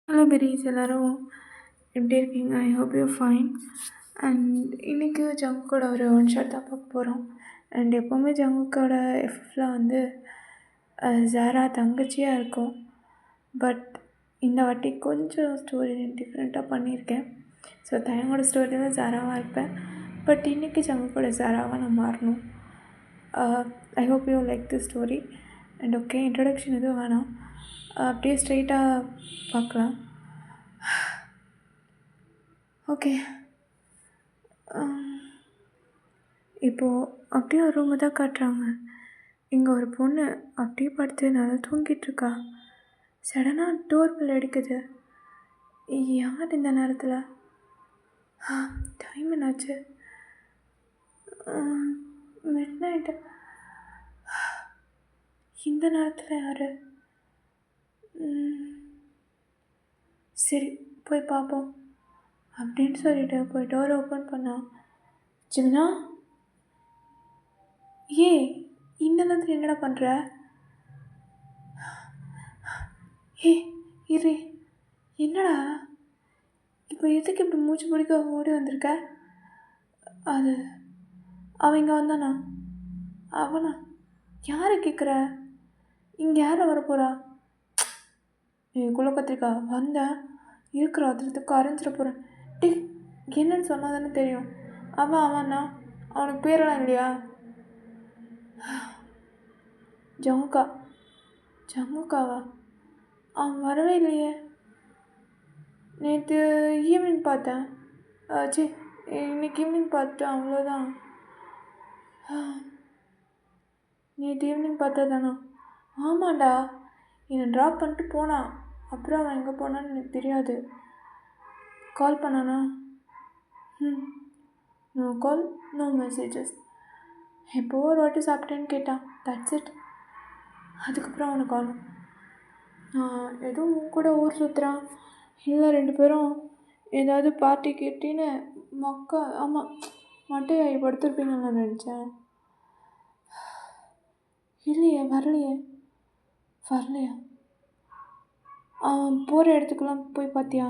Hello berries எல்லாரும் எப்படி இருக்கீங்க? I hope you fine. And இன்றைக்கி ஜங்குக்கோட ஒரு ஒன் ஷாட் தான் பார்க்க போகிறோம். அண்ட் எப்போவுமே ஜங்குக்கோட எஃப்எஃப்ல வந்து ஜாரா தங்கச்சியாக இருக்கும். பட் இந்த வாட்டி கொஞ்சம் ஸ்டோரி டிஃப்ரெண்ட்டாக பண்ணியிருக்கேன். ஸோ தயங்கோட ஸ்டோரியில் தான் ஜாராவாக இருப்பேன். பட் இன்றைக்கி ஜங்குக்கோட ஜாராவாக நான் மாறணும். I hope you like the story. And okay, introduction எதுவும் வேணாம், அப்படியே ஸ்ட்ரெயிட்டாக பார்க்கலாம். ஓகே, இப்போது அப்படியே ஒரு ரூமை தான் காட்டுறாங்க. இங்கே ஒரு பொண்ணு அப்படியே படுத்து நல்லா தூங்கிட்டுருக்கா. சடனாக டோர் பெல் அடிக்குது. யார் இந்த நேரத்தில்? டைம் என்னாச்சு? Mid night. இந்த நேரத்தில் யார்? சரி போய் பார்ப்போம் அப்படின்னு சொல்லிட்டு போய் டோர் ஓப்பன் பண்ணா. ஜிமினா, இந்த நேரத்தில் என்னடா பண்ணுற? இரு, என்னடா இப்போ எதுக்கு இப்படி மூச்சு பிடிக்க ஓடி வந்திருக்க? அது அவன் இங்கே வந்தானா? அவனா? யாரை கேட்குற? இங்கே யாரை வரப்போகிறா? குள்ள கத்திரிக்கா வந்தேன், இருக்கிற அதிரத்துக்கு அரைஞ்சிட போகிறேன். என்னன்னு சொன்னால் தானே தெரியும். அவனா? அவனுக்கு பேரெல்லாம் இல்லையா? ஜமுக்காவா? அவன் வரவே இல்லையே. நேற்று ஈவினிங் பார்த்தேன். இன்னைக்கு ஈவினிங் பார்த்தேன், அவ்வளோதான். நேற்று ஈவினிங் பார்த்தா தானா? ஆமாண்டா, என்னை ட்ராப் பண்ணிட்டு போனான். அப்புறம் அவன் எங்கே போனான்னு எனக்கு தெரியாது. கால் பண்ணானா? No call, no messages. எப்போ ஒரு வாட்டி சாப்பிட்டேன்னு கேட்டான், தட்ஸ் இட். அதுக்கப்புறம் அவனை காணும். எதுவும் கூட ஊர் சுற்றுறான், இல்லை 2 பேரும் ஏதாவது பார்ட்டி கேட்டின்னு ஆமாம் மட்டையாகி படுத்துருப்பீங்கன்னு நான் நினச்சேன். இல்லையே, வரலையா? அவன் போகிற இடத்துக்கெல்லாம் போய் பார்த்தியா?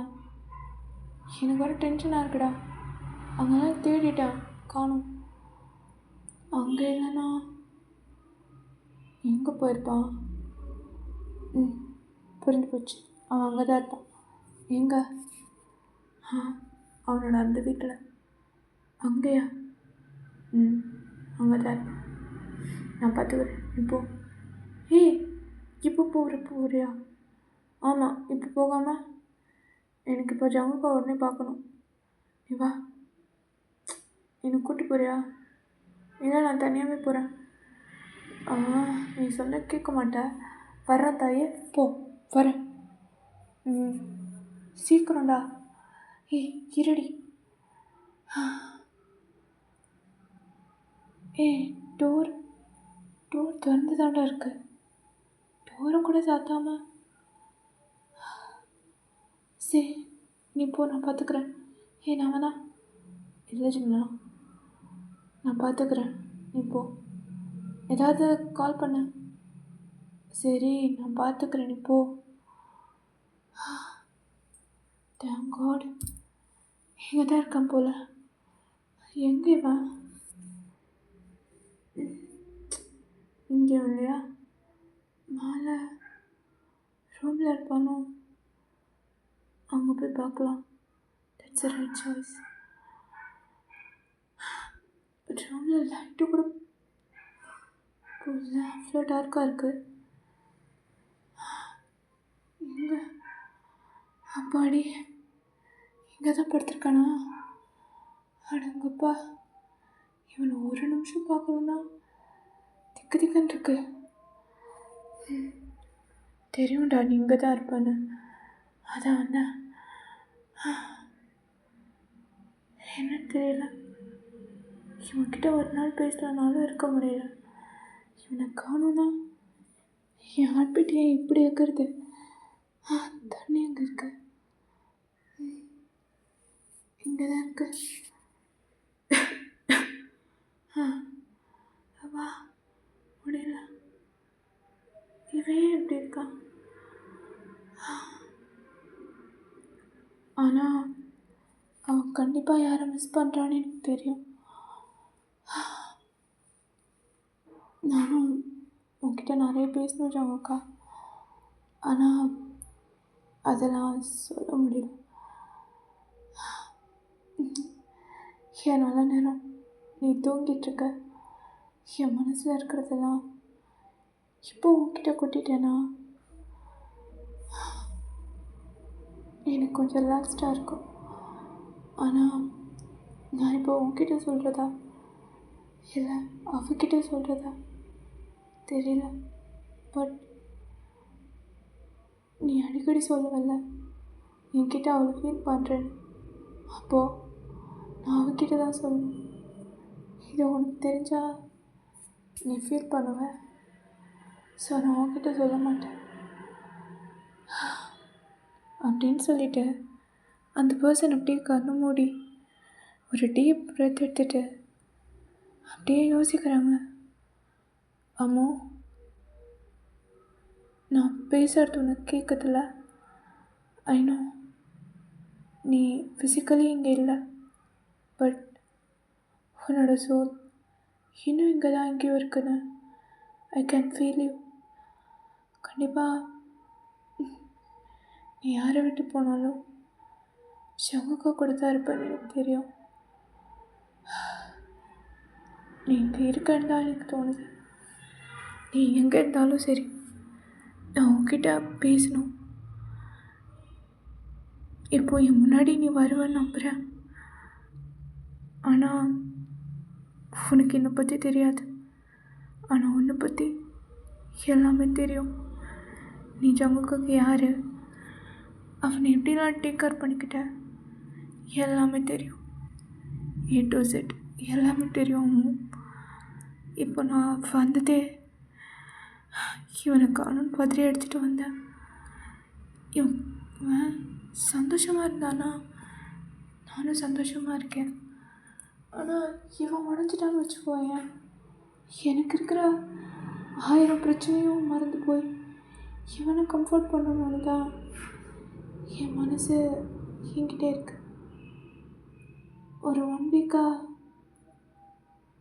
எனக்கு வர டென்ஷனாக இருக்குடா. அங்கெல்லாம் தேடிட்டேன், காணும். அங்கே இல்லைன்னா எங்கே போயிருப்பான்? புரிஞ்சு போச்சு, அவன் அங்கே தான் இருப்பான். எங்கே? அவனோட அந்த வீட்டில். அங்கேயா? அங்கே தான் இருப்பான். நான் பார்த்துக்கிறேன். இப்போ போறியா? ஆமாம், இப்போ போகாமல் எனக்கு இப்போ ஜமுக்கா உடனே பார்க்கணும். நீ வா, என்னை கூப்பிட்டு போறியா? இல்லை, நான் தனியாகவே போகிறேன். நீ சொன்ன கேட்க மாட்டேன். வர்றேன் தாயே, போ, வரேன். சீக்கிரம்டா. இருடி. டோர் திறந்து தாண்டா இருக்கு. டோரை கூட சாத்தாம. சரி நீ போ, நான் பார்த்துக்கிறேன். நான் வேணா. இல்லை ஜிம்னா, நான் பார்த்துக்கிறேன், நீ போ. ஏதாவது கால் பண்ண. சரி நான் பார்த்துக்கிறேன், நீ போ. தேங்க் காட், இங்கே தான் இருக்கான் போல. எங்கே இவன்? இங்கே இல்லையா? மேலே ரூமில் இருப்பானோ? அங்கே போய் பார்க்கலாம். That's a right choice. ரூமில் லைட்டு கூட இல்லை, அவ்வளோ டார்க்காக இருக்குது. எங்கே? அப்பாடி, இங்கே தான் படுத்திருக்கானா? அடங்கப்பா, இவனை ஒரு நிமிஷம் பார்க்கணுன்னா திக்குன்னு இருக்கு. தெரியும்டா நீ இங்கே தான் இருப்பான்னு, அதான் வந்தேன். என்னன்னு தெரியல, இவன்கிட்ட ஒரு நாள் பேசலனாலும் இருக்க முடியல. இவனை காணும்னா என் ஹார்ட்பீட் ஏன் இப்படி இருக்கிறது? தண்ணி அங்கே இருக்கு, இங்கே தான் இருக்கு. வா, முடியல. இவன் எப்படி இருக்கான்? ஆனால் அவன் கண்டிப்பாக யாரை மிஸ் பண்ணுறான்னு எனக்கு தெரியும். நானும் உன்கிட்ட நிறைய பேசணும் ஜாங்கக்கா, ஆனால் அதெல்லாம் சொல்ல முடியல. என் நல்ல நேரம் நீ தூங்கிட்டுருக்க, என் மனசில் இருக்கிறதெல்லாம் இப்போ உன்கிட்ட கொட்டிட்டேன்னா எனக்கு கொஞ்சம் ரிலாக்ஸ்டாக இருக்கும். ஆனால் நான் இப்போ உன்கிட்ட சொல்கிறதா இல்லை அவகிட்ட சொல்கிறதா தெரியல. பட் நீ அடிக்கடி சொல்லுவல்ல என்கிட்ட அவ்வளோ ஃபீல் பண்ணுறேன்னு, அப்போது நான் அவகிட்ட தான் சொல்லணும். இது உனக்கு தெரிஞ்சால் நீ ஃபீல் பண்ணுவ. ஸோ நான் அவகிட்ட சொல்ல மாட்டேன் அப்படின்னு சொல்லிவிட்டு அந்த பர்சன் அப்படியே கண்ணு மூடி ஒரு டீப் பிரெத் எடுத்துகிட்டு அப்படியே யோசிக்கிறாங்க. அம்மோ, நான் பேசுகிறது உனக்கு கேட்குதில்ல? ஐ நோ நீ ஃபிசிக்கலி இங்கே இல்லை, பட் உன்னோட சோல் இன்னும் இங்கே தான் எங்கேயோ இருக்குன்னு ஐ கேன் ஃபீல் யூ. கண்டிப்பாக நீ யாரை விட்டு போனாலும் ஜாங்கக்கா கூட தான் இருப்பேன்னு எனக்கு தெரியும். நீ இங்கே இருக்கன்னு தான் எனக்கு தோணுது. நீ எங்கே இருந்தாலும் சரி, நான் உன்கிட்ட பேசணும். இப்போ என் முன்னாடி நீ வருவேன்னு நம்புகிறேன். ஆனால் உனக்கு என்னை பற்றி தெரியாது, ஆனால் உன்னை பற்றி எல்லாமே தெரியும். நீ ஜாங்கக்காக்கு யார், அவனை எப்படிலாம் டேக் கேர் பண்ணிக்கிட்ட எல்லாமே தெரியும். A to Z எல்லாமே தெரியும். இப்போ நான் வந்ததே இவனை காணும்னு பத்திரி எடுத்துகிட்டு வந்தேன். இவன் சந்தோஷமாக இருந்தானா நானும் சந்தோஷமாக இருக்கேன். ஆனால் இவன் உடஞ்சிட்டான்னு வச்சுக்கோயேன், எனக்கு இருக்கிற 1000 பிரச்சனையும் மறந்து போய் இவனை கம்ஃபர்ட் பண்ணணும்னு தான் என் மனசு என்கிட்டே இருக்கு. ஒரு 1 வீக்காக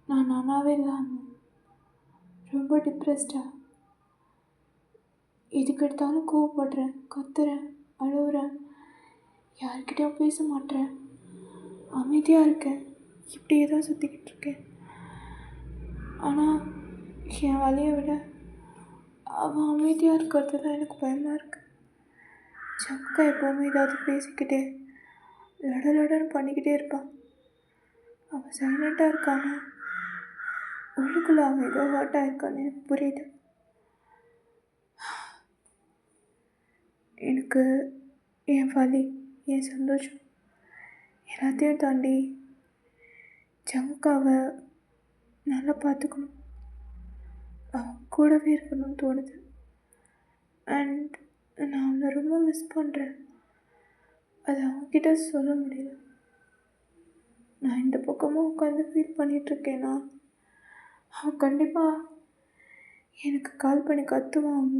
நான் நானாகவே இல்லாமல் ரொம்ப டிப்ரெஸ்டாக, எதுக்கு எடுத்தாலும் கோவப்படுறேன், கத்துறேன், அழுகுறேன், யார்கிட்டையும் பேச மாட்டேன், அமைதியாக இருக்கேன், இப்படியே தான் சுற்றிக்கிட்டு இருக்கேன். ஆனால் என் வலியை விட அவன் அமைதியாக இருக்கிறது தான் எனக்கு பயமாக இருக்குது. ஜாங்கக்கா எப்போவுமே ஏதாவது பேசிக்கிட்டே லடன்னு பண்ணிக்கிட்டே இருப்பான். அவன் சைலண்ட்டாக இருக்கானா உள்ளுக்குள்ளே அவன் ஏதோ ஹர்ட் ஆகிருக்கான்னு எனக்கு புரியுது. எனக்கு என் வலி, என் சந்தோஷம் எல்லாத்தையும் தாண்டி ஜாங்கக்காவை நல்லா பார்த்துக்கணும், அவன் கூடவே இருக்கணும்னு தோணுது. அண்ட் நான் அவனை ரொம்ப மிஸ் பண்ணுறேன். அதை அவன்கிட்ட சொல்ல முடியல. நான் இந்த பக்கமாக உட்காந்து ஃபீல் பண்ணிகிட்ருக்கேன்னா அவன் கண்டிப்பாக எனக்கு கால் பண்ணி கத்துவான்.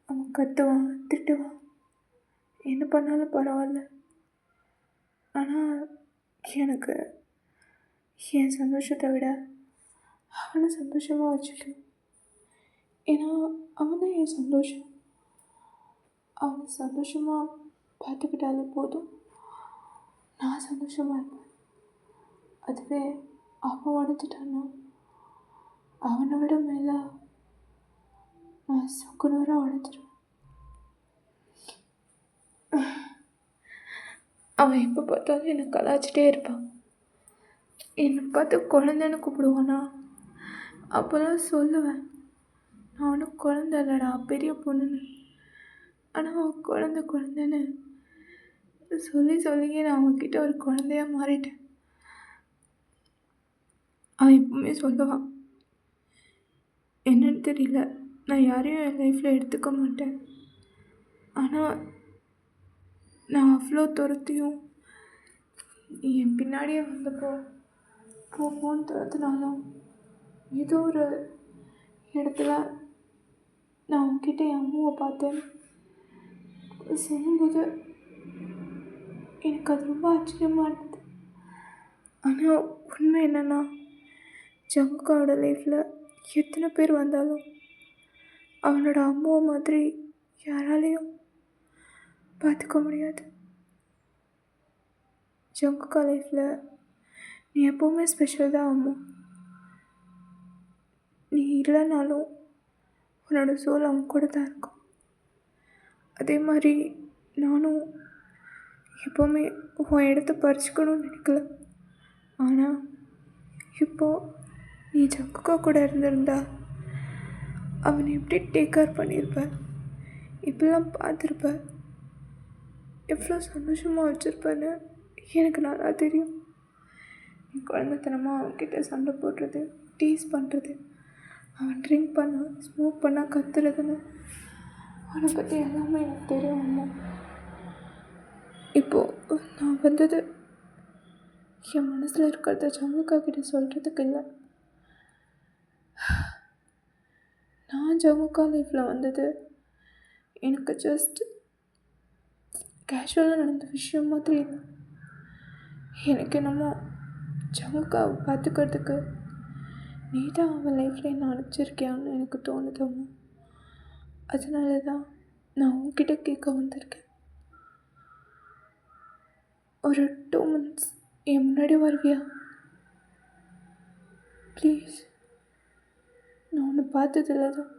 அவன் கத்துவான், திட்டுவான், என்ன பண்ணாலும் பரவாயில்ல. ஆனால் எனக்கு என் சந்தோஷத்தை விட அவனை சந்தோஷமாக வச்சுக்கணும். ஏன்னா அவன் தான் என் சந்தோஷம். அவனை சந்தோஷமாக பார்த்துக்கிட்டாலே போதும், நான் சந்தோஷமாக இருப்பேன். அதுவே அவன் உடஞ்சிட்டான்னா அவனை விட மேலே நான் சுக்குநூறாக உடஞ்சிருவேன். அவன் எப்போ பார்த்தாலும் என்னை கலாச்சிட்டே இருப்பான். என்னை பார்த்து குழந்தைன்னு கூப்பிடுவானா, அப்போல்லாம் சொல்லுவேன், நான் ஒன்றும் குழந்தை இல்லைடா, பெரிய பொண்ணுன்னு. ஆனால் அவன் குழந்தைன்னு சொல்லியே நான் அவன்கிட்ட ஒரு குழந்தையாக மாறிட்டேன். அவன் எப்பவுமே சொல்லுவான், என்னன்னு தெரியல, நான் யாரையும் என் லைஃப்பில் எடுத்துக்க மாட்டேன். ஆனால் நான் அவ்வளோ துரத்தியும் என் பின்னாடியே வந்தப்போ போன்னு துரத்துனாலும் ஏதோ ஒரு இடத்துல நான் உன்கிட்ட என் அம்மாவை பார்த்தேன் சொல்லும்போது எனக்கு அது ரொம்ப ஆச்சரியமாக இருந்தது. ஆனால் உண்மை என்னென்னா, ஜங்குக்காவோட லைஃப்பில் எத்தனை பேர் வந்தாலும் அவனோட அம்மாவை மாதிரி யாராலையும் பார்த்துக்க முடியாது. ஜங்குக்கா லைஃப்பில் நீ எப்போவுமே ஸ்பெஷல் தான் அம்மா. நீ இல்லைனாலும் உன்னோட சோல் அவன் கூட தான் இருக்கும். அதே மாதிரி நானும் எப்போவுமே உன் இடத்த பறிச்சுக்கணும்னு நினைக்கல. ஆனால் இப்போது நீ ஜங்குக்கா கூட இருந்திருந்தா அவனை எப்படி டேக் கேர் பண்ணியிருப்ப, இப்படிலாம் பார்த்துருப்ப, எவ்வளோ சந்தோஷமாக வச்சுருப்பேன்னு எனக்கு நல்லா தெரியும். நீ குழந்தைத்தனமாக அவன்கிட்ட சண்டை போடுறது, டீஸ் பண்ணுறது, அவன் ட்ரிங்க் பண்ண ஸ்மோக் பண்ண கத்துறதுன்னு அவனை பற்றி எல்லாமே எனக்கு தெரியும் அம்மா. இப்போது நான் வந்தது என் மனசில் இருக்கிறத ஜங்குக்கா கிட்ட சொல்கிறதுக்கு இல்லை. நான் ஜங்குக்கா லைஃப்பில் வந்தது எனக்கு ஜஸ்ட் கேஷுவலாக நடந்த விஷயம் மாதிரி இல்லை. எனக்கு என்னமோ ஜங்குக்காவை பார்த்துக்கிறதுக்கு நீ தான் அவன் லைஃப்பில் என்ன அனுப்பிச்சிருக்கியான்னு எனக்கு தோணுதம்மா. அதனால தான் நான் உன்கிட்ட கேட்க வந்திருக்கேன். ஒரு 2 minutes என் முன்னாடி வருவியா ப்ளீஸ்? நான் உன்னை பார்த்ததில்ல தான்,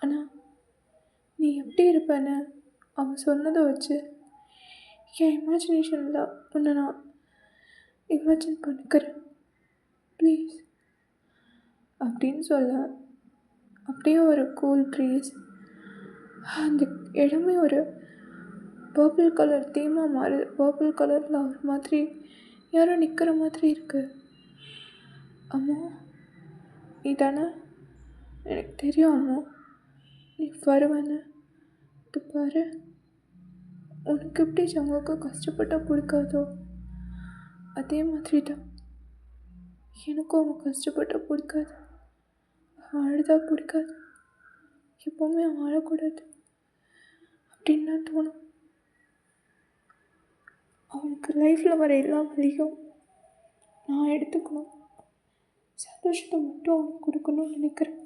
ஆனால் நீ எப்படி இருப்பேன்னு அவன் சொன்னதை வச்சு என் இமேஜினேஷனில் உன்னை நான் இமேஜின் பண்ணிக்கிறேன் ப்ளீஸ் அப்படின்னு சொல்ல, அப்படியே ஒரு கூல் ப்ரீஸ், அந்த இடமே ஒரு பர்பிள் கலர் தீமாக மாறுது. பர்பிள் கலரில் ஒரு மாதிரி யாரோ நிற்கிற மாதிரி இருக்குது. அம்மா நீ தானே? எனக்கு தெரியும் அம்மா, நீ வருவேன்னு. இது பாரு, உனக்கு எப்படி ஜங்குக்கா கஷ்டப்பட்டால் பிடிக்காதோ அதே மாதிரி தான் எனக்கும் அவன் கஷ்டப்பட்டால் பிடிக்காது, அவன் அழுதா பிடிக்காது, எப்போவுமே அவன் அழக்கூடாது அப்படின்னு தான் தோணும். அவனுக்கு லைஃப்பில் வர எல்லா வழியும் நான் எடுத்துக்கணும், சந்தோஷத்தை மட்டும் அவனுக்கு கொடுக்கணும்னு நினைக்கிறேன்.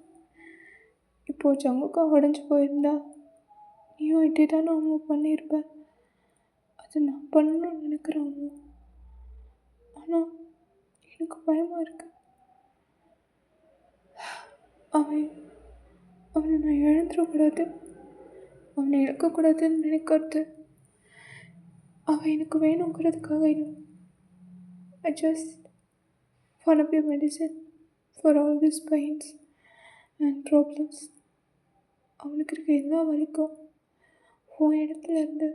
இப்போது ஜங்குக்கா உடஞ்சி போயிருந்தா நீயும் இதே தானே அம்மா பண்ணியிருப்பேன். அது நான் பண்ணணும்னு நினைக்கிறேன் அம்மா. ஆனால் எனக்கு பயமாக இருக்கு. அவனை நான் இழந்துடக்கூடாது, அவனை இழக்கக்கூடாதுன்னு நினைக்கிறது அவன் எனக்கு வேணுங்கிறதுக்காக இல்லை. I just wanna be medicine for all these pains and problems. அவனுக்கு இருக்க எல்லா வலிக்கும் உன் இடத்துல இருந்து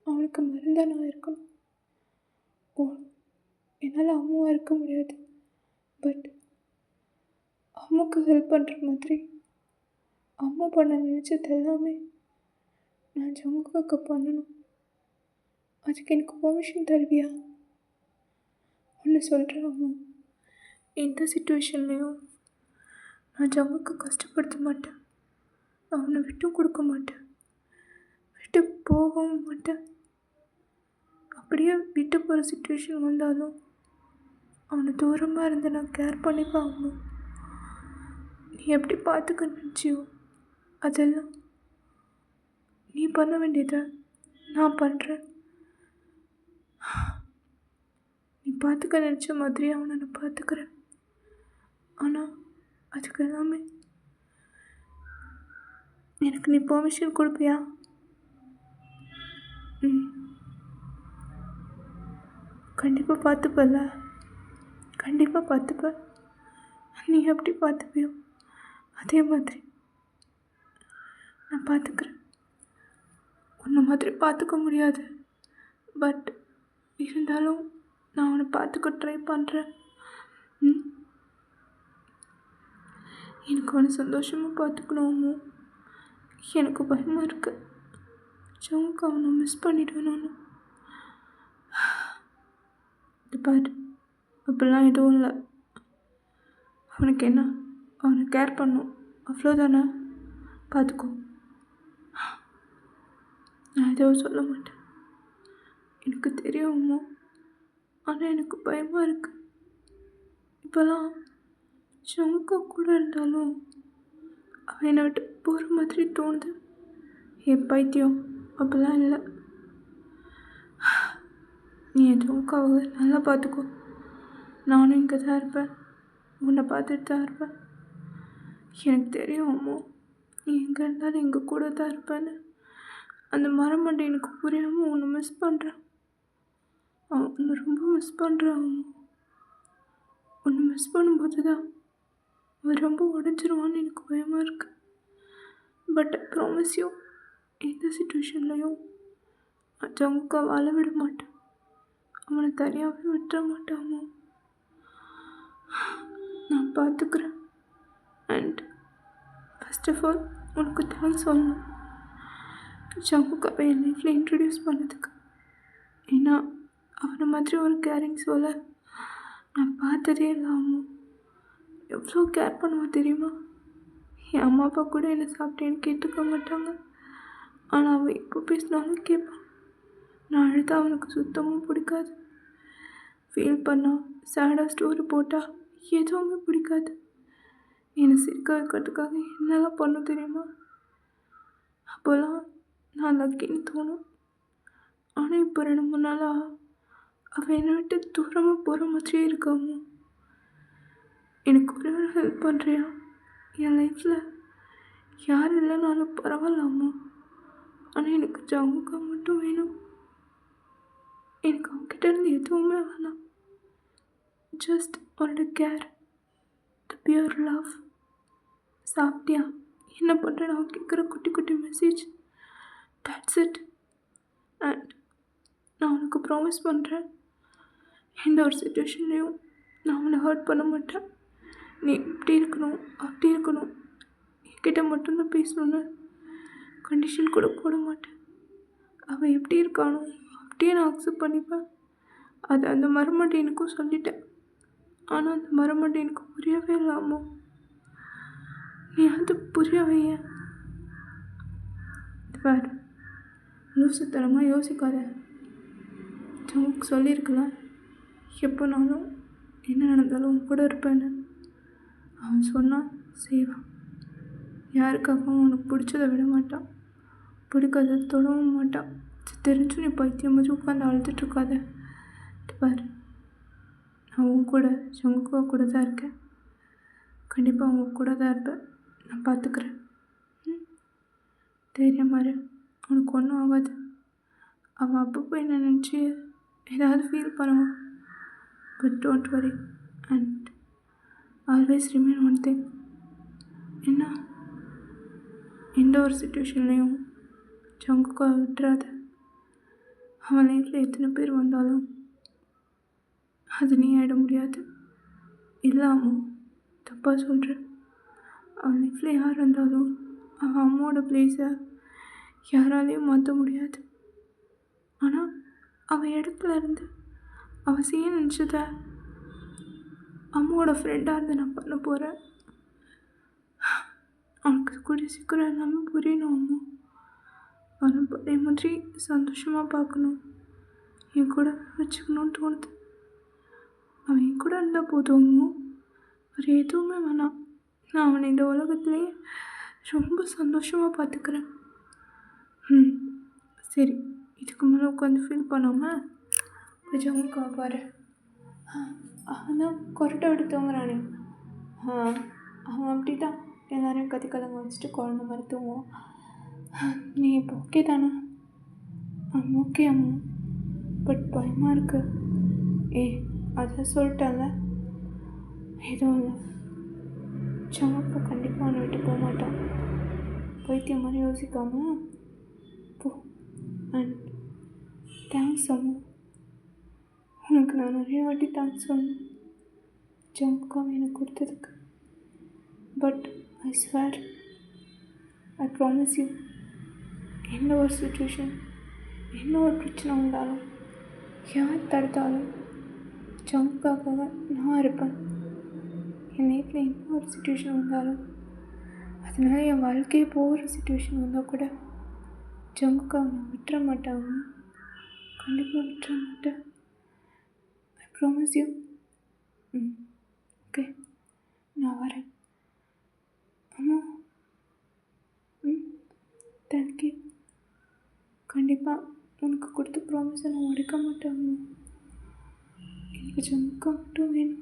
அவனுக்கு மருந்தாக நான் இருக்கணும். என்னால் அம்மாவாக இருக்க முடியாது, பட் அம்மாவுக்கு ஹெல்ப் பண்ணுற மாதிரி அம்மா பண்ண நினச்சது எல்லாமே நான் ஜங்குக்காக்கு பண்ணணும். அதுக்கு எனக்கு பெர்மிஷன் தருவியா? ஒன்று சொல்கிறேன் அம்மா, எந்த சுச்சுவேஷன்லேயும் நான் ஜங்குக்கை கஷ்டப்படுத்த மாட்டேன், அவனை விட்டும் கொடுக்க மாட்டேன், விட்டு போகவும் மாட்டேன். அப்படியே விட்டு போகிற சுச்சுவேஷன் வந்தாலும் அவனை தூரமாக இருந்து நான் கேர் பண்ணிப்பேன் அம்மா. நீ எப்படி பார்த்துக்க நினச்சியோ அதெல்லாம் நீ பண்ண வேண்டியதை நான் பண்ணுறேன். நீ பார்த்துக்க நினச்ச மாதிரி அவனை நான் பார்த்துக்கிறேன். ஆனால் அதுக்கு எல்லாமே எனக்கு நீ பெர்மிஷன் கொடுப்பியா? கண்டிப்பாக பார்த்துப்பல்ல? கண்டிப்பாக பார்த்துப்ப. நீ எப்படி பார்த்துப்பியோ அதே மாதிரி நான் பார்த்துக்கிறேன். உன்னை மாதிரி பார்த்துக்க முடியாது, பட் இருந்தாலும் நான் அவனை பார்த்துக்க ட்ரை பண்ணுறேன். எனக்கு அவனை சந்தோஷமாக பார்த்துக்கணும். எனக்கு பயமாக இருக்குது, ஜங்குக்கா அவனை மிஸ் பண்ணிடுவேணும்னு. இது பாரு, அப்படிலாம் எதுவும் இல்லை. அவனுக்கு என்ன, அவனை கேர் பண்ணும் அவ்வளோதானே, பார்த்துக்கோ. நான் எதுவும் சொல்ல மாட்டேன். எனக்கு தெரியும் அம்மா. ஆனால் எனக்கு பயமாக இருக்கு. இப்போலாம் ஜங்குக்கா கூட இருந்தாலும் அவன் என்னை விட்டு போகிற மாதிரி தோணுது. என் பைத்தியம் அப்படிலாம் இல்லை. நீ என் ஜங்குக்காவை நல்லா பார்த்துக்கோ. நானும் இங்கே தான் இருப்பேன். உன்னை பார்த்துட்டு தான் இருப்பேன். எனக்கு தெரியும் அம்மா, நீ எங்கே இருந்தாலும் எங்கள் கூட தான் இருப்பேன்னு. அந்த மரமண்டை எனக்கு புரியாமல் உன்னை மிஸ் பண்ணுறேன். உன்னை ரொம்ப மிஸ் பண்ணுறேன் அம்மா. உன்னை மிஸ் பண்ணும்போது தான் அவன் ரொம்ப உடஞ்சிருவான்னு எனக்கு பயமாக இருக்கு. பட் ஐ ப்ராமிஸ் யூ, எந்த சுச்சுவேஷன்லையும் ஜங்குக்கா வாழ விட மாட்டேன். அவனை தனியாகவே விட்டுற மாட்டேன் அம்மா. நான் பார்த்துக்கிறேன். அண்ட் ஃபர்ஸ்ட் ஆஃப் ஆல் உனக்கு தேங்க்ஸ் சொல்லணும், ஜங்குக்காவை என் லைஃப்பில் இன்ட்ரடியூஸ் பண்ணதுக்கு. ஏன்னா அவனை மாதிரி ஒரு கேரிங் சொல்ல நான் பார்த்ததே இல்லை அம்மா. எவ்வளோ கேர் பண்ணுவான் தெரியுமா? என் அம்மா அப்பா கூட என்னை சாப்பிட்டேன்னு கேட்டுக்க மாட்டாங்க. ஆனால் அவன் எப்போ பேசினாலும் கேட்பான். நான் அழுதா அவனுக்கு சுத்தமும் பிடிக்காது. ஃபீல் பண்ணால் சேடாக ஸ்டோரி போட்டால் எதுவுமே பிடிக்காது. என்னை சிரிக்க வைக்கிறதுக்காக என்னெல்லாம் பண்ணும் தெரியுமா? அப்போல்லாம் நான் லக்கின்னு தோணும். ஆனால் இப்போ 2-3 நாளாக அவன் என்னை விட்டு தூரமாக போகிற மாதிரியே இருக்காமோ. எனக்கு ஒரே ஒரு ஹெல்ப் பண்ணுறியா? என் லைஃப்பில் யார் இல்லைனாலும் பரவாயில்லாமா, ஆனால் எனக்கு ஜங்குக்கா மட்டும் வேணும். எனக்கு அவங்ககிட்ட இருந்து எதுவுமே வேணாம். ஜஸ்ட் அவனோட கேர், த பியூர் லவ். சாப்பிட்டியா, என்ன பண்ணுறேன்னு அவன் கேட்குற குட்டி குட்டி மெசேஜ், தட்ஸ் இட். அண்ட் நான் உனக்கு ப்ராமிஸ் பண்ணுறேன், எந்த ஒரு சுச்சுவேஷன்லேயும் நான் அவனை ஹர்ட் பண்ண மாட்டேன். நீ இப்படி இருக்கணும் அப்படி இருக்கணும், என்கிட்ட மட்டும்தான் பேசணுன்னு கண்டிஷன் கூட போட மாட்டேன். அவன் எப்படி இருக்கானோ அப்படியே நான் அக்செப்ட் பண்ணிப்பேன். அது அந்த மரமண்டை எனக்கும் சொல்லிட்டேன். ஆனால் அந்த மரமண்டை எனக்கு புரியவே இல்லாமோ. நீ அது புரிய வைய. பாரு, லூசுத்தனமாக யோசிக்காத. ஜங்குக்கு சொல்லியிருக்கலாம், எப்போனாலும் என்ன நடந்தாலும் உன் கூட இருப்பேன்னு. அவன் சொன்னான், செய்வான். யாருக்காகவும் உனக்கு பிடிச்சதை விட மாட்டான், பிடிக்காத தொடவும் மாட்டான். தெரிஞ்சும் நீ பைத்தியம் மாதிரி உட்காந்து அழுதுட்ருக்காத. பாரு, நான் உன் கூட ஜங்குக்கா கூட தான் இருக்கேன். கண்டிப்பாக அவங்க கூட தான் இருப்பேன். நான் பார்த்துக்கிறேன். தைரியமாக இரு, உனக்கு ஒன்றும் ஆகாது. அவன் அப்பப்போ என்ன நினச்சி ஏதாவது ஃபீல் பண்ணுவான். But don't worry and always remain one thing. என்ன, எந்த ஒரு சுச்சுவேஷன்லேயும் ஜங்குக்காவை விட்டுறாத. அவன் லைஃப்பில் எத்தனை பேர் வந்தாலும் அது நீ ஆகிட முடியாது. இல்லாமல் தப்பாக சொல்கிறேன். அவன் லைஃப்பில் யார் இருந்தாலும் அவன் அம்மாவோட பிளேஸை யாராலையும் மாற்ற முடியாது. ஆனால் அவன் இடத்துல இருந்து அவன் செய்ய நினச்சத அம்மாவோட ஃப்ரெண்டாக இருந்து நான் பண்ண போகிறேன். அவனுக்கு கூடிய சீக்கிரம் எல்லாமே புரியணும் அம்மா. அவனை பழைய மாதிரி சந்தோஷமாக பார்க்கணும், என் கூட வச்சுக்கணும்னு தோணுது. அவன் என் கூட இருந்தால் போதும் அம்மா, வேறு எதுவுமே வேணாம். நான் அவனை இந்த உலகத்துலேயே ரொம்ப சந்தோஷமாக பார்த்துக்கிறேன். சரி, இதுக்கு மேலே உட்காந்து ஃபீல் பண்ணாமல் போய் ஜங்குக்கா பாரு. அவன் தான் கொரட்டை விட்டு தூங்குறானே. அவன் அப்படி தான் எல்லோரையும் கலங்க வச்சுட்டு குழந்த மாதிரி தூங்குவான். நீ இப்போ ஓகே தானே? ஓகே அம்மா, பட் பயமாக இருக்கு. அதை சொல்லிட்டேன்ல, எதுவும் இல்லை. ஜங்குக்கா கண்டிப்பாக அவனை விட்டு போக மாட்டான். பைத்தியம் மாதிரி யோசிக்காமல் போ. அண்ட் தேங்க்ஸ் அம்மா, உனக்கு நான் நிறைய வாட்டி தேங்க்ஸ் சொல்லணும் ஜங்குக்காவை எனக்கு கொடுத்ததுக்கு. But I swear, I promise you, எந்த ஒரு சுச்சுவேஷன், என்ன ஒரு பிரச்சனை வந்தாலும், யார் தடுத்தாலும் ஜங்குக்காக நான் இருப்பேன். என் லைஃப்பில் என்ன ஒரு சுச்சுவேஷன் வந்தாலும், அதனால என் வாழ்க்கையே போகிற சுச்சுவேஷன் வந்தால் கூட ஜங்குக்காவை நான் விட்டுற மாட்டாங்க. கண்டிப்பாக விட்டுற மாட்டேன். I promise you. ம். ஓகே, நான் வரேன். அம்மா. ம். தேங்க்யூ. கண்டிப்பாக உனக்கு கொடுத்த ப்ராமிஸை நான் உடைக்க மாட்டேன் அம்மா. எனக்கு ஜமுக்கா மட்டும் வேணும்.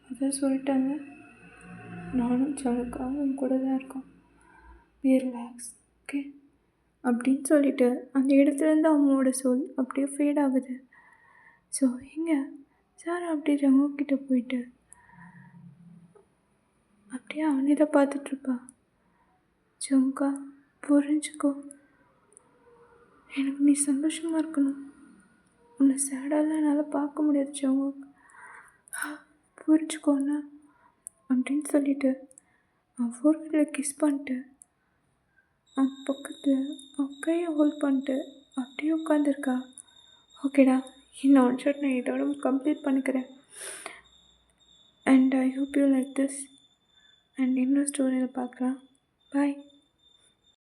அதான் சொல்லிட்டாங்க. நானும் ஜமுக்காவும் உன் கூட தான் இருக்கோம். B relax. ஓகே அப்படின்னு சொல்லிட்டு அந்த இடத்துலேருந்து அம்மாவோட சோல் அப்படியே ஃபேட் ஆகுது. ஸோ எங்கே சார் அப்படியே ஜமுக்கிட்ட போயிட்டு அப்படியே அவனே தான் பார்த்துட்ருப்பா. ஜமுக்கா புரிஞ்சுக்கோ, எனக்கு நீ சந்தோஷமாக இருக்கணும். உன்னை சேடாலாம் என்னால் பார்க்க முடியாது ஜமுக், புரிஞ்சுக்கோண்ணா அப்படின்னு சொல்லிட்டு அவன் ஃபோர்ஹெட்டில் கிஸ் பண்ணிட்டு அவன் பக்கத்தில் அவன் கையை ஹோல்ட் பண்ணிட்டு அப்படியே உட்காந்துருக்கா. ஓகேடா, இந்த ஒன் ஷாட் நான் இதோட கம்ப்ளீட் பண்ணிக்கிறேன். And I hope you like this. And இன்னொரு ஸ்டோரியில் பார்க்கலாம். பாய்.